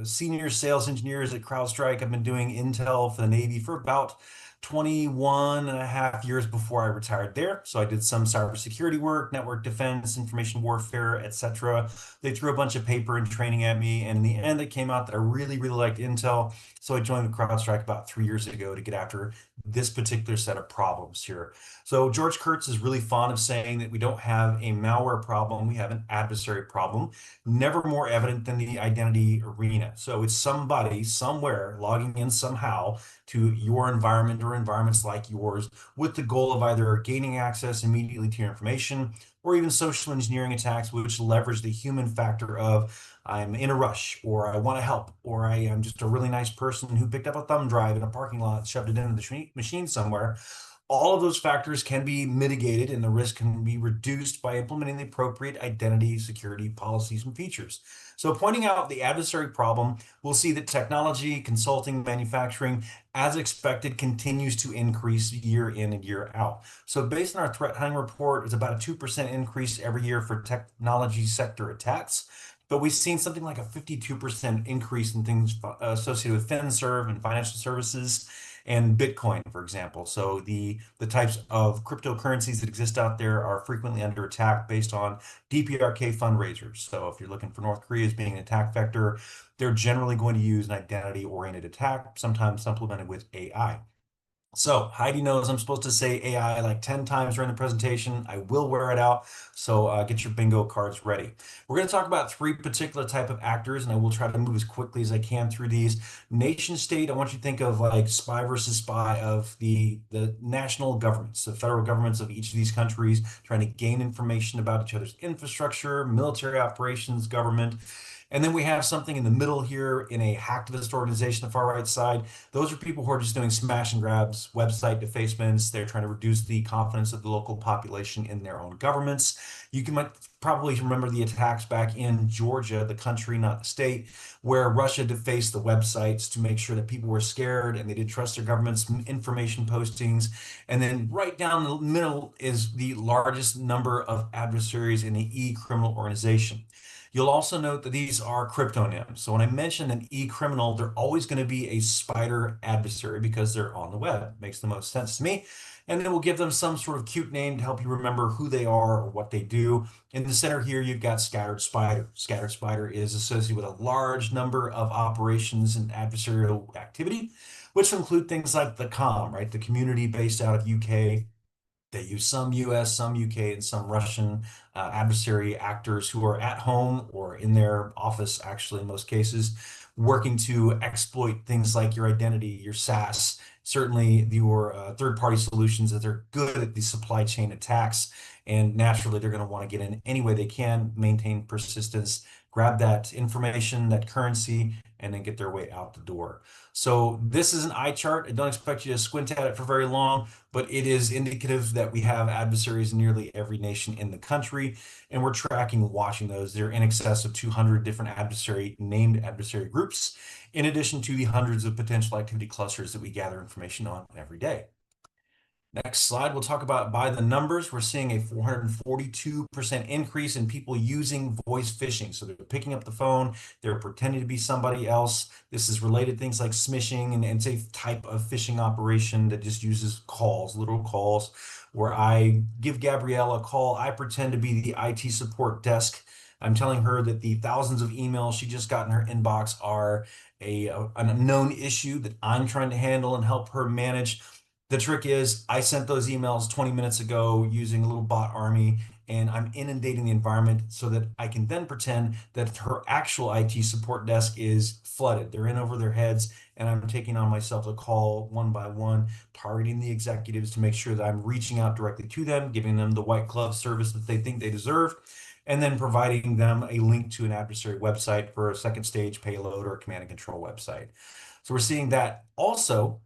senior sales engineers at CrowdStrike. I've been doing Intel for the Navy for about 21 and a half years before I retired there. So I did some cybersecurity work, network defense, information warfare, etc. They threw a bunch of paper and training at me, and in the end, it came out that I really, really liked Intel. So I joined CrowdStrike about 3 years ago to get after this particular set of problems here. So George Kurtz is really fond of saying that we don't have a malware problem, we have an adversary problem, never more evident than the identity arena. So it's somebody somewhere logging in somehow to your environment or environments like yours with the goal of either gaining access immediately to your information or even social engineering attacks, which leverage the human factor of I'm in a rush, or I want to help, or I am just a really nice person who picked up a thumb drive in a parking lot, shoved it into the machine somewhere. All of those factors can be mitigated and the risk can be reduced by implementing the appropriate identity security policies and features. So pointing out the adversary problem, we'll see that technology, consulting, manufacturing, as expected, continues to increase year in and year out. So based on our threat hunting report, it's about a 2% increase every year for technology sector attacks. But we've seen something like a 52% increase in things associated with FinServ and financial services and Bitcoin, for example. So the types of cryptocurrencies that exist out there are frequently under attack based on DPRK fundraisers. So if you're looking for North Korea as being an attack vector, they're generally going to use an identity-oriented attack, sometimes supplemented with AI. So Heidi knows I'm supposed to say AI like 10 times during the presentation. I will wear it out. So get your bingo cards ready. We're going to talk about three particular type of actors, and I will try to move as quickly as I can through these. Nation state, I want you to think of like spy versus spy of the national governments, the federal governments of each of these countries, trying to gain information about each other's infrastructure, military operations, government. And then we have something in the middle here in a hacktivist organization, the far right side. Those are people who are just doing smash and grabs, website defacements. They're trying to reduce the confidence of the local population in their own governments. Might probably remember the attacks back in Georgia, the country, not the state, where Russia defaced the websites to make sure that people were scared and they didn't trust their government's information postings. And then right down the middle is the largest number of adversaries in the e-criminal organization. You'll also note that these are cryptonyms. So when I mention an e-criminal, they're always going to be a spider adversary because they're on the web. Makes the most sense to me. And then we'll give them some sort of cute name to help you remember who they are or what they do. In the center here, you've got Scattered Spider. Scattered Spider is associated with a large number of operations and adversarial activity, which include things like the COM, right? The community based out of UK. They use some US, some UK, and some Russian adversary actors who are at home or in their office, actually, in most cases, working to exploit things like your identity, your SaaS, certainly your third-party solutions, that they're good at the supply chain attacks. And naturally, they're going to want to get in any way they can, maintain persistence, grab that information, that currency, and then get their way out the door. So this is an eye chart. I don't expect you to squint at it for very long, but it is indicative that we have adversaries in nearly every nation in the country, and we're tracking and watching those. They're in excess of 200 different named adversary groups, in addition to the hundreds of potential activity clusters that we gather information on every day. Next slide, we'll talk about by the numbers. We're seeing a 442% increase in people using voice phishing. So they're picking up the phone, they're pretending to be somebody else. This is related to things like smishing, and it's a type of phishing operation that just uses calls, literal calls, where I give Gabrielle a call. I pretend to be the IT support desk. I'm telling her that the thousands of emails she just got in her inbox are an unknown issue that I'm trying to handle and help her manage. The trick is I sent those emails 20 minutes ago using a little bot army, and I'm inundating the environment so that I can then pretend that her actual IT support desk is flooded. They're in over their heads, and I'm taking on myself to call one by one, targeting the executives to make sure that I'm reaching out directly to them, giving them the white glove service that they think they deserve, and then providing them a link to an adversary website for a second stage payload or a command and control website. So we're seeing that also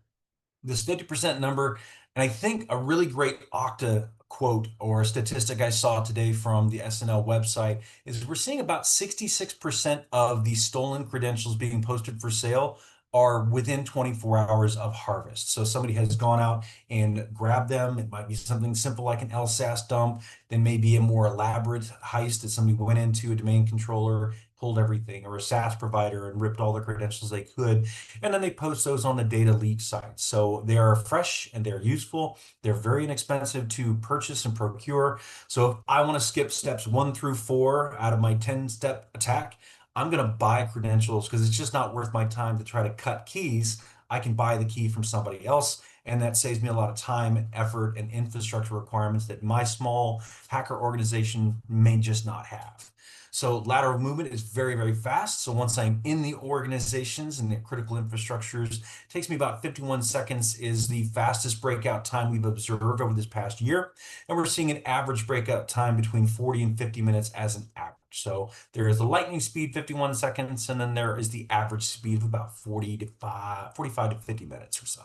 this 50% number. And I think a really great Okta quote or statistic I saw today from the SNL website is we're seeing about 66% of the stolen credentials being posted for sale are within 24 hours of harvest. So somebody has gone out and grabbed them. It might be something simple like an LSAS dump. There may be a more elaborate heist that somebody went into a domain controller, pulled everything, or a SaaS provider and ripped all the credentials they could. And then they post those on the data leak site. So they are fresh and they're useful. They're very inexpensive to purchase and procure. So if I want to skip steps 1 through 4 out of my 10-step attack, I'm going to buy credentials because it's just not worth my time to try to cut keys. I can buy the key from somebody else, and that saves me a lot of time, effort, and infrastructure requirements that my small hacker organization may just not have. So lateral movement is very, very fast. So once I'm in the organizations and the critical infrastructures, it takes me about 51 seconds is the fastest breakout time we've observed over this past year. And we're seeing an average breakout time between 40 and 50 minutes as an average. So there is the lightning speed, 51 seconds, and then there is the average speed of about 45 to 50 minutes or so.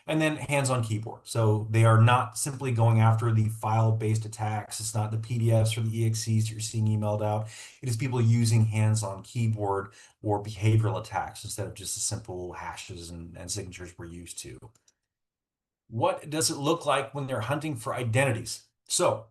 And then hands-on keyboard. So they are not simply going after the file-based attacks. It's not the PDFs or the EXEs you're seeing emailed out. It is people using hands-on keyboard or behavioral attacks instead of just the simple hashes and signatures we're used to. What does it look like when they're hunting for identities? So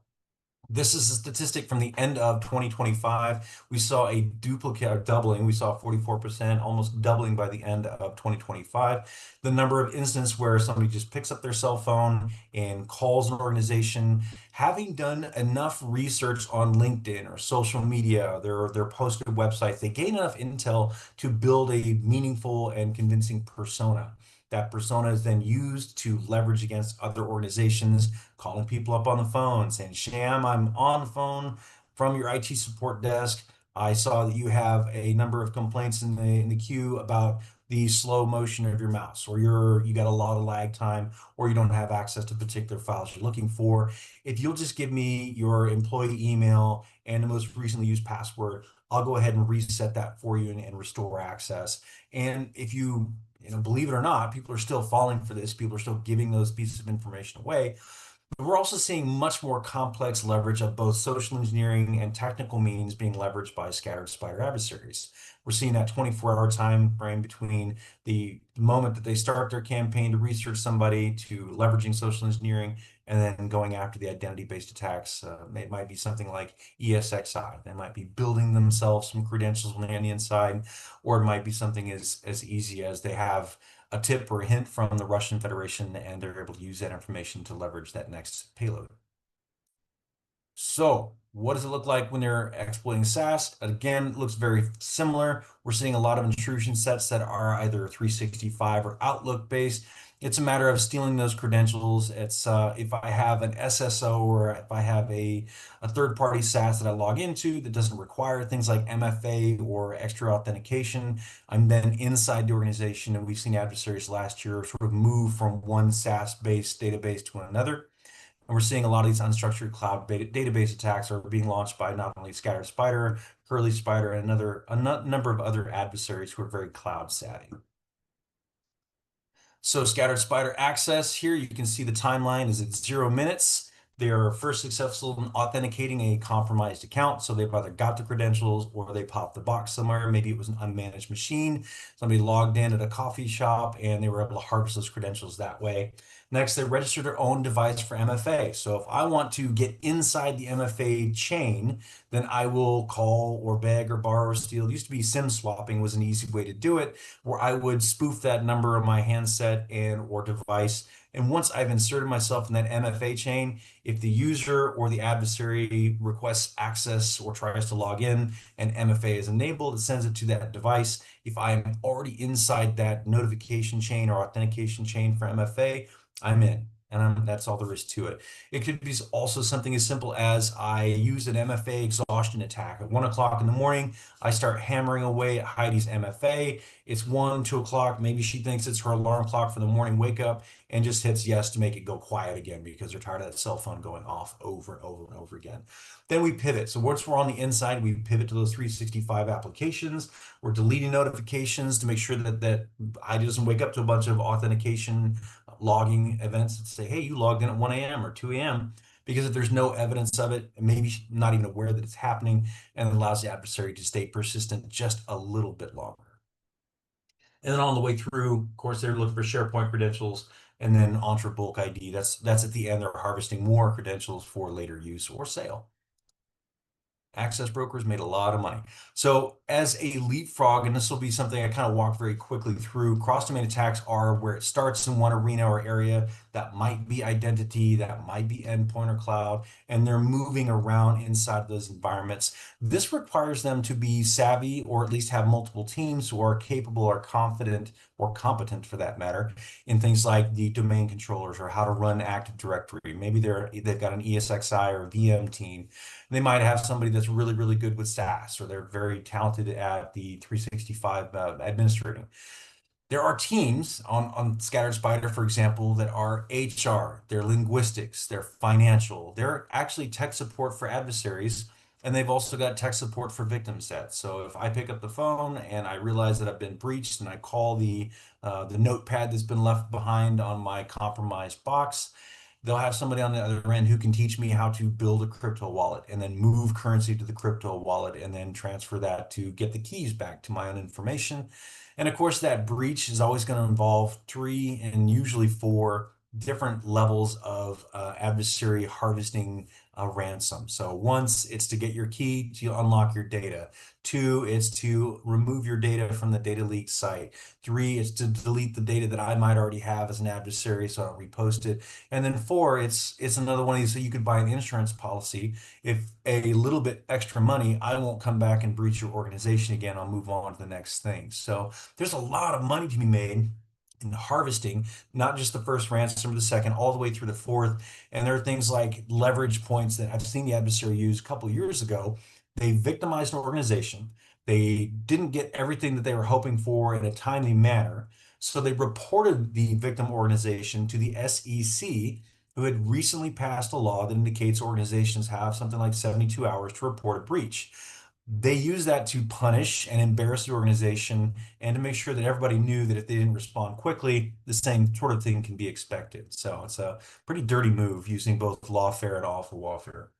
this is a statistic from the end of 2025. We saw a duplicate or doubling. We saw 44%, almost doubling by the end of 2025. The number of instances where somebody just picks up their cell phone and calls an organization, having done enough research on LinkedIn or social media, their posted websites, they gain enough intel to build a meaningful and convincing persona. That persona is then used to leverage against other organizations, calling people up on the phone, saying, Sham, I'm on the phone from your IT support desk. I saw that you have a number of complaints in the queue about the slow motion of your mouse, or you got a lot of lag time, or you don't have access to particular files you're looking for. If you'll just give me your employee email and the most recently used password, I'll go ahead and reset that for you and restore access. And if believe it or not, people are still falling for this. People are still giving those pieces of information away. But we're also seeing much more complex leverage of both social engineering and technical means being leveraged by scattered spider adversaries. We're seeing that 24-hour time frame between the moment that they start their campaign to research somebody to leveraging social engineering and then going after the identity-based attacks. It might be something like ESXi. They might be building themselves some credentials on the inside, or it might be something as easy as they have a tip or a hint from the Russian Federation, and they're able to use that information to leverage that next payload. So what does it look like when they're exploiting SaaS? Again, it looks very similar. We're seeing a lot of intrusion sets that are either 365 or Outlook based. It's a matter of stealing those credentials. It's if I have an SSO or if I have a third-party SaaS that I log into that doesn't require things like MFA or extra authentication, I'm then inside the organization, and we've seen adversaries last year sort of move from one SaaS-based database to another. And we're seeing a lot of these unstructured cloud database attacks are being launched by not only Scattered Spider, Curly Spider, and a number of other adversaries who are very cloud savvy. So Scattered Spider access here, you can see the timeline is at 0 minutes. They are first successful in authenticating a compromised account. So they've either got the credentials or they popped the box somewhere. Maybe it was an unmanaged machine. Somebody logged in at a coffee shop and they were able to harvest those credentials that way. Next, they registered their own device for MFA. So if I want to get inside the MFA chain, then I will call or beg or borrow or steal. It used to be SIM swapping was an easy way to do it, where I would spoof that number of my handset and or device. And once I've inserted myself in that MFA chain, if the user or the adversary requests access or tries to log in and MFA is enabled, it sends it to that device. If I'm already inside that notification chain or authentication chain for MFA, I'm in. And that's all there is to it. It could be also something as simple as I use an MFA exhaustion attack. At 1 o'clock in the morning, I start hammering away at Heidi's MFA. It's 1, 2 o'clock. Maybe she thinks it's her alarm clock for the morning wake up and just hits yes to make it go quiet again because they're tired of that cell phone going off over and over and over again. Then we pivot. So once we're on the inside, we pivot to those 365 applications. We're deleting notifications to make sure that Heidi doesn't wake up to a bunch of authentication logging events that say, hey, you logged in at 1 a.m. or 2 a.m. Because if there's no evidence of it, maybe not even aware that it's happening, and it allows the adversary to stay persistent just a little bit longer. And then on the way through, of course, they're looking for SharePoint credentials and then Entra bulk ID. That's at the end. They're harvesting more credentials for later use or sale. access brokers made a lot of money. So as a leapfrog, and this will be something I kind of walk very quickly through, cross-domain attacks are where it starts in one arena or area that might be identity, that might be endpoint or cloud, and they're moving around inside of those environments. This requires them to be savvy or at least have multiple teams who are capable or confident or competent for that matter in things like the domain controllers or how to run Active Directory. Maybe they've got an ESXi or VM team. They might have somebody that's really, really good with SaaS, or they're very talented at the 365 administrating. There are teams on Scattered Spider, for example, that are HR, they're linguistics, they're financial, they're actually tech support for adversaries, and they've also got tech support for victim sets. So if I pick up the phone and I realize that I've been breached and I call the notepad that's been left behind on my compromised box, they'll have somebody on the other end who can teach me how to build a crypto wallet and then move currency to the crypto wallet and then transfer that to get the keys back to my own information. And of course, that breach is always going to involve three and usually four different levels of adversary harvesting a ransom. So once it's to get your key to unlock your data. Two, it's to remove your data from the data leak site. Three, it's to delete the data that I might already have as an adversary so I don't repost it. And then four, it's another one of these, so you could buy an insurance policy. If a little bit extra money, I won't come back and breach your organization again. I'll move on to the next thing. So there's a lot of money to be made in harvesting, not just the first ransom or the second, all the way through the fourth. And there are things like leverage points that I've seen the adversary use a couple of years ago. They victimized an organization. They didn't get everything that they were hoping for in a timely manner. So they reported the victim organization to the SEC, who had recently passed a law that indicates organizations have something like 72 hours to report a breach. They use that to punish and embarrass the organization and to make sure that everybody knew that if they didn't respond quickly, the same sort of thing can be expected. So it's a pretty dirty move using both lawfare and awful warfare.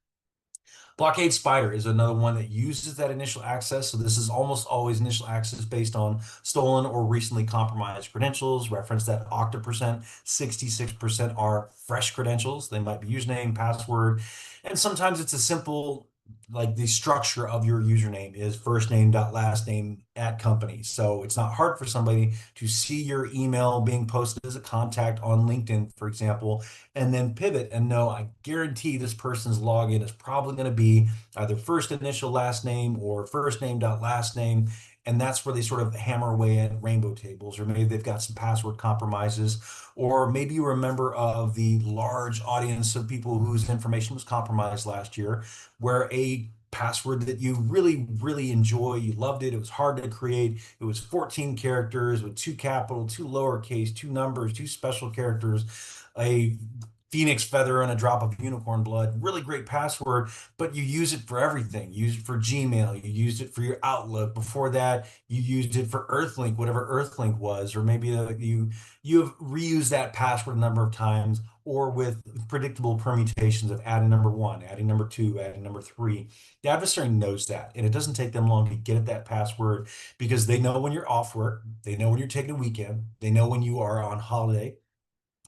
Blockade Spider is another one that uses that initial access. So this is almost always initial access based on stolen or recently compromised credentials. Reference that octa%, 66% are fresh credentials. They might be username, password, and sometimes it's a simple, like the structure of your username is first name dot last name at company. So it's not hard for somebody to see your email being posted as a contact on LinkedIn, for example, and then pivot and know I guarantee this person's login is probably going to be either first initial last name or first name dot last name. And that's where they sort of hammer away at rainbow tables, or maybe they've got some password compromises, or maybe you're a member of the large audience of people whose information was compromised last year, where a password that you really, really enjoy, you loved it, it was hard to create, it was 14 characters with two capital, two lowercase, two numbers, two special characters, a phoenix feather and a drop of unicorn blood. Really great password, but you use it for everything. You use it for Gmail, you used it for your Outlook. Before that, you used it for Earthlink, whatever Earthlink was, or maybe you have reused that password a number of times, or with predictable permutations of adding number one, adding number two, adding number three. The adversary knows that, and it doesn't take them long to get at that password because they know when you're off work, they know when you're taking a weekend, they know when you are on holiday,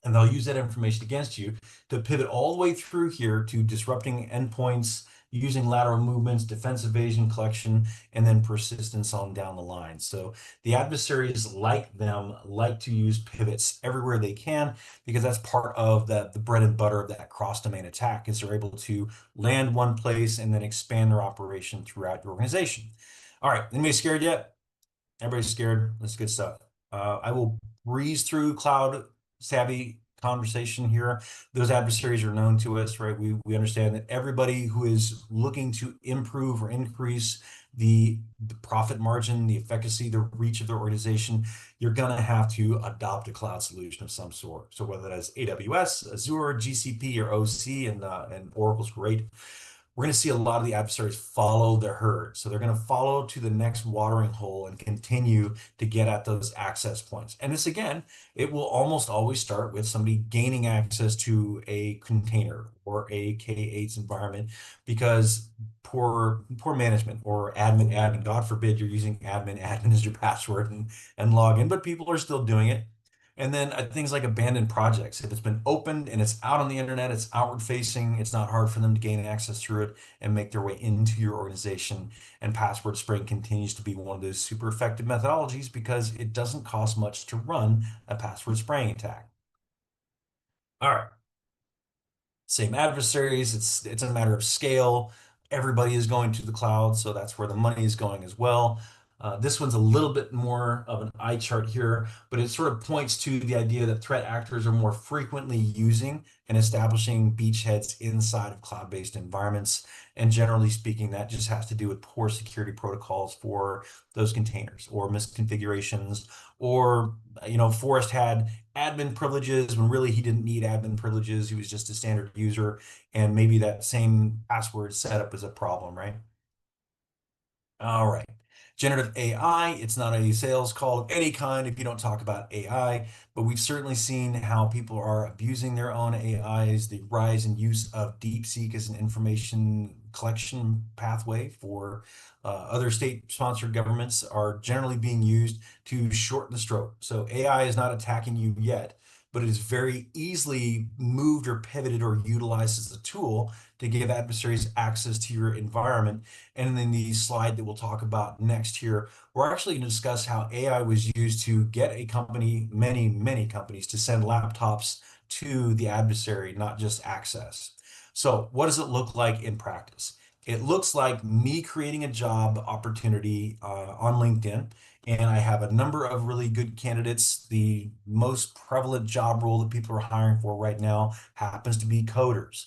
and they'll use that information against you to pivot all the way through here to disrupting endpoints, using lateral movements, defense evasion, collection, and then persistence on down the line. So the adversaries, like them, like to use pivots everywhere they can because that's part of the bread and butter of that cross-domain attack is they're able to land one place and then expand their operation throughout your organization. All right, anybody scared yet? Everybody's scared. That's good stuff. I will breeze through cloud savvy conversation here. Those adversaries are known to us, right? We understand that everybody who is looking to improve or increase the profit margin, the efficacy, the reach of their organization, you're going to have to adopt a cloud solution of some sort. So whether that's AWS, Azure, GCP, or OC, and Oracle's great. We're going to see a lot of the adversaries follow the herd. So they're going to follow to the next watering hole and continue to get at those access points. And this, again, it will almost always start with somebody gaining access to a container or a K8's environment because poor management or admin. God forbid you're using admin. Admin is your password and login, but people are still doing it. And then things like abandoned projects. If it's been opened and it's out on the internet, it's outward facing, it's not hard for them to gain access through it and make their way into your organization. And password spraying continues to be one of those super effective methodologies because it doesn't cost much to run a password spraying attack. All right. Same adversaries. It's a matter of scale. Everybody is going to the cloud, so that's where the money is going as well. This one's a little bit more of an eye chart here, but it sort of points to the idea that threat actors are more frequently using and establishing beachheads inside of cloud-based environments. And generally speaking, that just has to do with poor security protocols for those containers or misconfigurations, or Forrest had admin privileges when really he didn't need admin privileges. He was just a standard user, and maybe that same password setup is a problem, right? All right. Generative AI, it's not a sales call of any kind if you don't talk about AI, but we've certainly seen how people are abusing their own AIs, the rise in use of DeepSeek as an information collection pathway for other state-sponsored governments are generally being used to shorten the stroke. So AI is not attacking you yet, but it is very easily moved or pivoted or utilized as a tool to give adversaries access to your environment. And in the slide that we'll talk about next here, we're actually going to discuss how AI was used to get a company, many companies, to send laptops to the adversary, not just access. So what does it look like in practice? It looks like me creating a job opportunity on LinkedIn, and I have a number of really good candidates. The most prevalent job role that people are hiring for right now happens to be coders.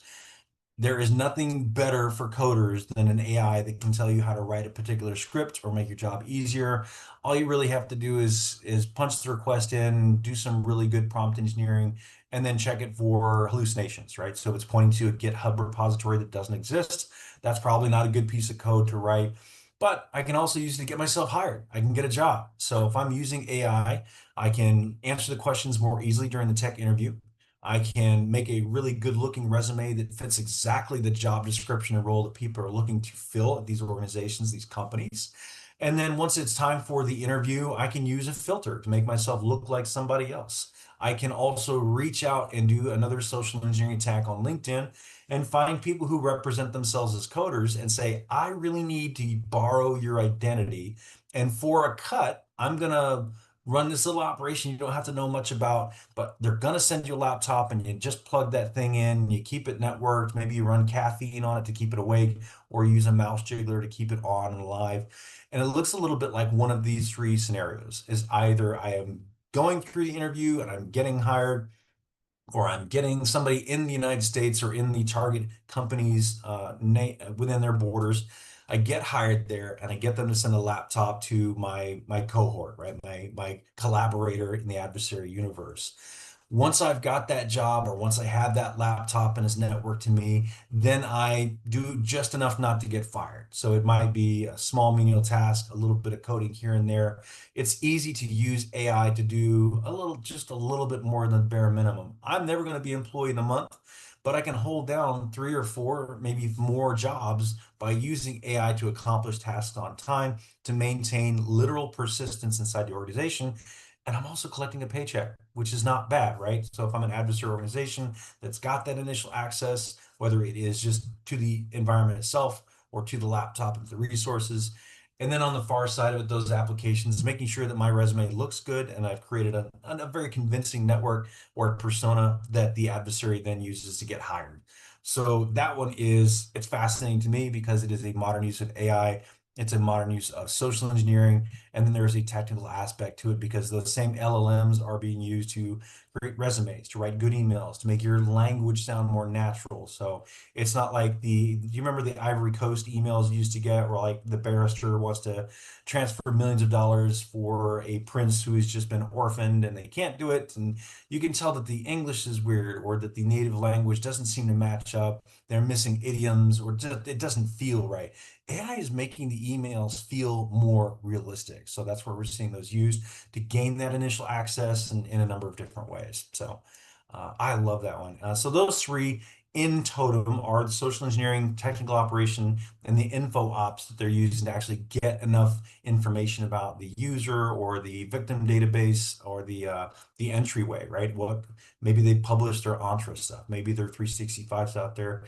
There is nothing better for coders than an AI that can tell you how to write a particular script or make your job easier. All you really have to do is punch the request in, do some really good prompt engineering, and then check it for hallucinations, right? So if it's pointing to a GitHub repository that doesn't exist, that's probably not a good piece of code to write. But I can also use it to get myself hired. I can get a job. So if I'm using AI, I can answer the questions more easily during the tech interview. I can make a really good looking resume that fits exactly the job description and role that people are looking to fill at these organizations, these companies. And then once it's time for the interview, I can use a filter to make myself look like somebody else. I can also reach out and do another social engineering attack on LinkedIn and find people who represent themselves as coders and say, I really need to borrow your identity. And for a cut, I'm going to run this little operation you don't have to know much about, but they're going to send you a laptop and you just plug that thing in, you keep it networked, maybe you run caffeine on it to keep it awake, or use a mouse jiggler to keep it on and alive. And it looks a little bit like one of these three scenarios is either I am going through the interview and I'm getting hired, or I'm getting somebody in the United States or in the target companies within their borders. I get hired there and I get them to send a laptop to my cohort, right? My collaborator in the adversary universe. Once I've got that job or once I have that laptop and it's networked to me, then I do just enough not to get fired. So it might be a small menial task, a little bit of coding here and there. It's easy to use AI to do just a little bit more than the bare minimum. I'm never going to be employee of the month, but I can hold down three or four, maybe more jobs by using AI to accomplish tasks on time to maintain literal persistence inside the organization. And I'm also collecting a paycheck, which is not bad, right? So if I'm an adversary organization that's got that initial access, whether it is just to the environment itself or to the laptop and the resources, and then on the far side of it, those applications, making sure that my resume looks good and I've created a very convincing network or persona that the adversary then uses to get hired. So that one it's fascinating to me because it is a modern use of AI. It's a modern use of social engineering. And then there's a technical aspect to it because those same LLMs are being used to create resumes, to write good emails, to make your language sound more natural. So it's not like do you remember the Ivory Coast emails you used to get where like the barrister wants to transfer millions of dollars for a prince who has just been orphaned and they can't do it. And you can tell that the English is weird or that the native language doesn't seem to match up. They're missing idioms or just, it doesn't feel right. AI is making the emails feel more realistic. So that's where we're seeing those used to gain that initial access in a number of different ways. So I love that one. So those three in totem are the social engineering, technical operation, and the info ops that they're using to actually get enough information about the user or the victim database or the entryway, right? What maybe they publish their Entra stuff, maybe their 365s out there,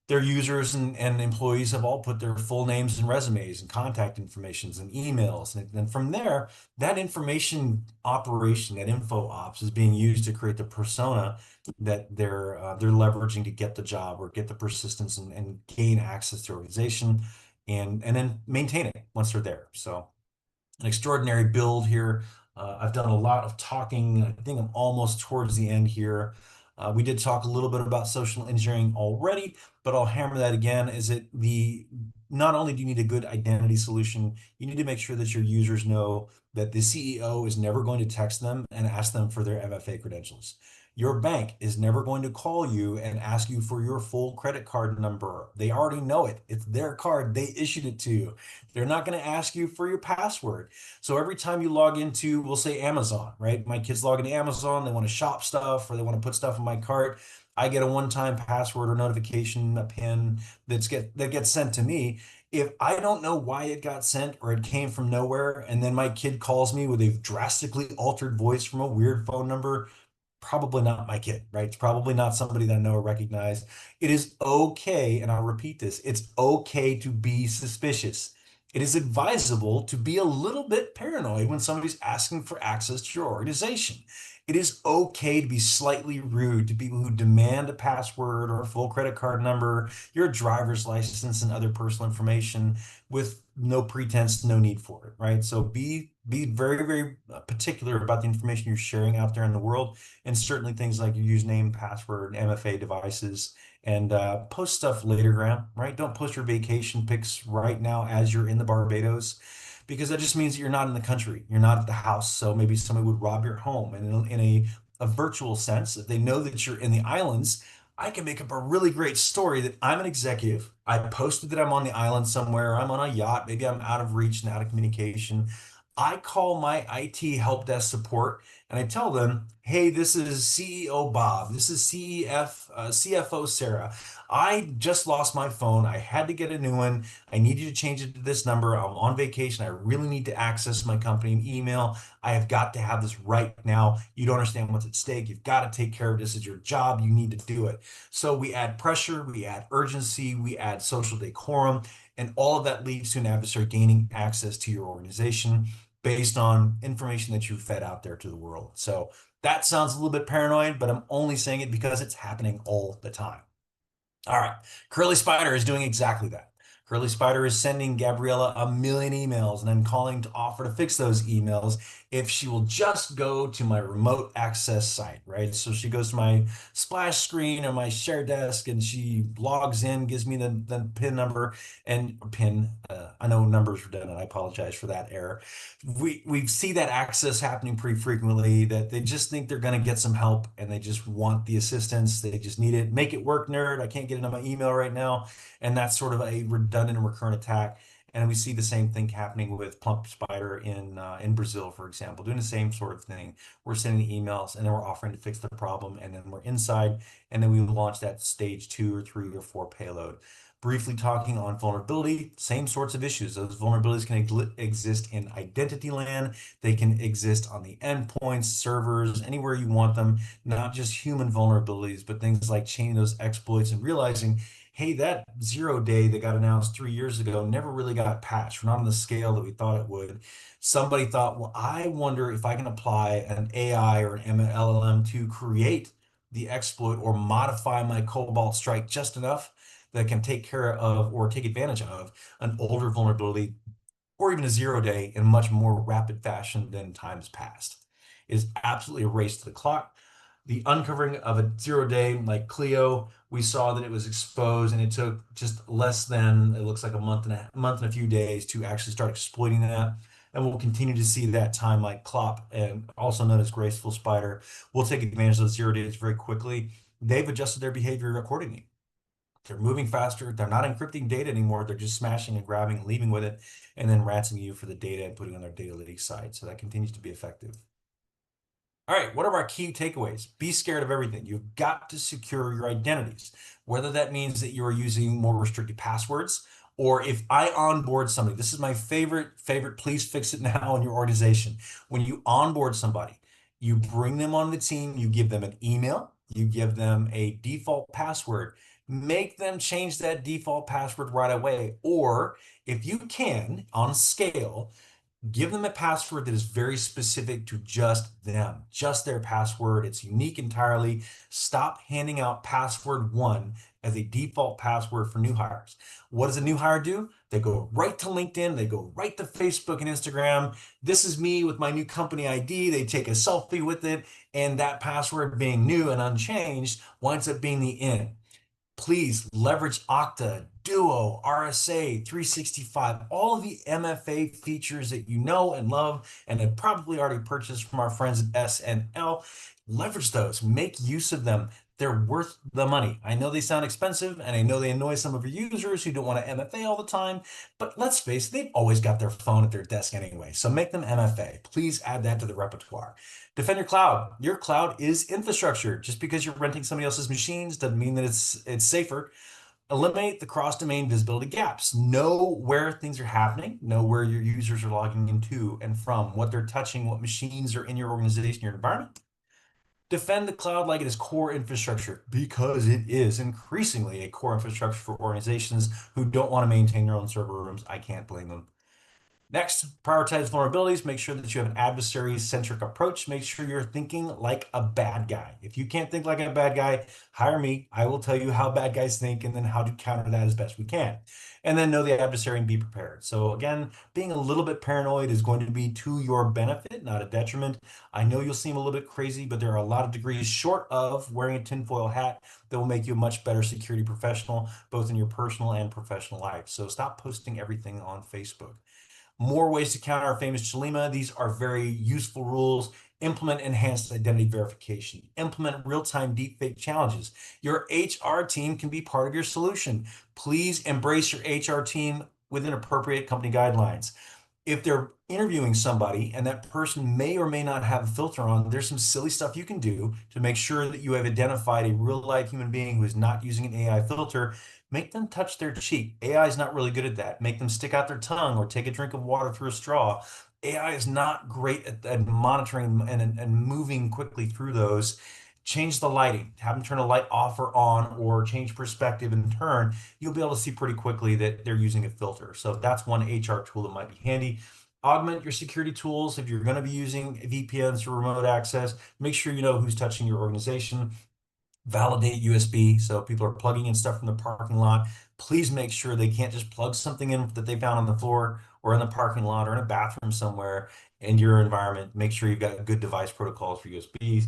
their users and employees have all put their full names and resumes and contact informations and emails. And then from there, that information operation, that info ops is being used to create the persona that they're leveraging to get the job or get the persistence and gain access to the organization and then maintain it once they're there. So an extraordinary build here. I've done a lot of talking. I think I'm almost towards the end here. We did talk a little bit about social engineering already, but I'll hammer that again. Is it the not only do you need a good identity solution, you need to make sure that your users know that the CEO is never going to text them and ask them for their MFA credentials. Your bank is never going to call you and ask you for your full credit card number. They already know it. It's their card. They issued it to you. They're not going to ask you for your password. So every time you log into, we'll say Amazon, right? My kids log into Amazon, they want to shop stuff or they want to put stuff in my cart. I get a one-time password or notification, a PIN that gets sent to me. If I don't know why it got sent or it came from nowhere, and then my kid calls me with a drastically altered voice from a weird phone number, probably not my kid, right? It's probably not somebody that I know or recognize. It is okay, and I'll repeat this, it's okay to be suspicious. It is advisable to be a little bit paranoid when somebody's asking for access to your organization. It is okay to be slightly rude to people who demand a password or a full credit card number, your driver's license, and other personal information with no pretense, no need for it, right? So be very, very particular about the information you're sharing out there in the world, and certainly things like your username, password, MFA devices, and post stuff later, Graham, right? Don't post your vacation pics right now as you're in the Barbados, because that just means that you're not in the country, you're not at the house. So maybe somebody would rob your home, and in a virtual sense, if they know that you're in the islands, I can make up a really great story that I'm an executive. I posted that I'm on the island somewhere, I'm on a yacht, maybe I'm out of reach and out of communication. I call my IT help desk support and I tell them, hey, this is CEO Bob. This is CFO Sarah. I just lost my phone. I had to get a new one. I need you to change it to this number. I'm on vacation. I really need to access my company email. I have got to have this right now. You don't understand what's at stake. You've got to take care of this. It's your job. You need to do it. So we add pressure, we add urgency, we add social decorum, and all of that leads to an adversary gaining access to your organization based on information that you fed out there to the world. So that sounds a little bit paranoid, but I'm only saying it because it's happening all the time. All right, Curly Spider is doing exactly that. Curly Spider is sending Gabriella a million emails and then calling to offer to fix those emails if she will just go to my remote access site, right? So she goes to my splash screen or my share desk and she logs in, gives me the PIN number and PIN. I know numbers are done, and I apologize for that error. We see that access happening pretty frequently, that they just think they're going to get some help and they just want the assistance. They just need it. Make it work, nerd. I can't get into my email right now. And that's sort of a redundant and recurrent attack. And we see the same thing happening with Plump Spider in Brazil, for example, doing the same sort of thing. We're sending emails and then we're offering to fix the problem, and then we're inside, and then we launch that stage 2 or 3 or 4 payload. Briefly talking on vulnerability, same sorts of issues. Those vulnerabilities can exist in identity land. They can exist on the endpoints, servers, anywhere you want them, not just human vulnerabilities, but things like chaining those exploits and realizing, hey, that 0 day that got announced 3 years ago never really got patched. We're not on the scale that we thought it would. Somebody thought, well, I wonder if I can apply an AI or an LLM to create the exploit or modify my Cobalt Strike just enough that can take care of or take advantage of an older vulnerability or even a 0 day in a much more rapid fashion than times past. It is absolutely a race to the clock. The uncovering of a 0 day like Clio, we saw that it was exposed, and it took just less than, it looks like a month and a few days to actually start exploiting that. And we'll continue to see that time like Clop, and also known as Graceful Spider, will take advantage of those 0 days very quickly. They've adjusted their behavior accordingly. They're moving faster. They're not encrypting data anymore. They're just smashing and grabbing and leaving with it, and then ransoming you for the data and putting on their data leak side. So that continues to be effective. All right, what are our key takeaways? Be scared of everything. You've got to secure your identities, whether that means that you are using more restricted passwords, or if I onboard somebody, this is my favorite, please fix it now in your organization. When you onboard somebody, you bring them on the team, you give them an email, you give them a default password, make them change that default password right away. Or if you can, on scale, give them a password that is very specific to just them, just their password. It's unique entirely. Stop handing out password one as a default password for new hires. What does a new hire do? They go right to LinkedIn, they go right to Facebook and Instagram. This is me with my new company ID. They take a selfie with it, and that password being new and unchanged winds up being the in. Please leverage Okta, Duo, RSA, 365, all of the MFA features that you know and love and have probably already purchased from our friends at SNL. Leverage those, make use of them. They're worth the money. I know they sound expensive, and I know they annoy some of your users who don't want to MFA all the time, but let's face it, they've always got their phone at their desk anyway. So make them MFA. Please add that to the repertoire. Defend your cloud. Your cloud is infrastructure. Just because you're renting somebody else's machines doesn't mean that it's safer. Eliminate the cross-domain visibility gaps. Know where things are happening. Know where your users are logging into and from, what they're touching, what machines are in your organization, your environment. Defend the cloud like it is core infrastructure, because it is increasingly a core infrastructure for organizations who don't want to maintain their own server rooms. I can't blame them. Next, prioritize vulnerabilities. Make sure that you have an adversary-centric approach. Make sure you're thinking like a bad guy. If you can't think like a bad guy, hire me. I will tell you how bad guys think and then how to counter that as best we can. And then know the adversary and be prepared. So again, being a little bit paranoid is going to be to your benefit, not a detriment. I know you'll seem a little bit crazy, but there are a lot of degrees short of wearing a tinfoil hat that will make you a much better security professional, both in your personal and professional life. So stop posting everything on Facebook. More ways to counter our famous Chalima. These are very useful rules. Implement enhanced identity verification. Implement real-time deepfake challenges. Your HR team can be part of your solution. Please embrace your HR team within appropriate company guidelines. If they're interviewing somebody and that person may or may not have a filter on, there's some silly stuff you can do to make sure that you have identified a real life human being who is not using an AI filter. Make them touch their cheek. AI is not really good at that. Make them stick out their tongue or take a drink of water through a straw. AI is not great at monitoring and moving quickly through those. Change the lighting, have them turn a light off or on, or change perspective and turn. You'll be able to see pretty quickly that they're using a filter. So that's one HR tool that might be handy. Augment your security tools. If you're going to be using VPNs or remote access, make sure you know who's touching your organization. Validate USB. So people are plugging in stuff from the parking lot. Please make sure they can't just plug something in that they found on the floor or in the parking lot or in a bathroom somewhere in your environment. Make sure you've got good device protocols for USBs.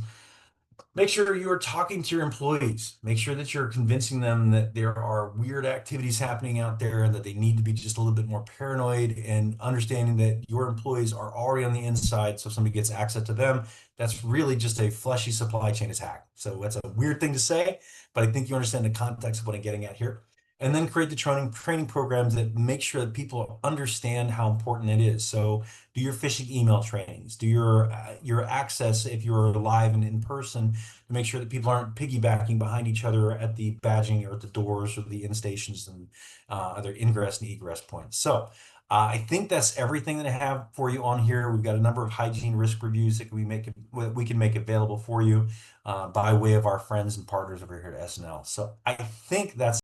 Make sure you are talking to your employees. Make sure that you're convincing them that there are weird activities happening out there and that they need to be just a little bit more paranoid, and understanding that your employees are already on the inside. So if somebody gets access to them, that's really just a fleshy supply chain attack. So that's a weird thing to say, but I think you understand the context of what I'm getting at here. And then create the training programs that make sure that people understand how important it is. So do your phishing email trainings, do your access if you're live and in person, to make sure that people aren't piggybacking behind each other at the badging or at the doors or the in stations and other ingress and egress points. So I think that's everything that I have for you on here. We've got a number of hygiene risk reviews that we can make available for you by way of our friends and partners over here at SNL. So I think that's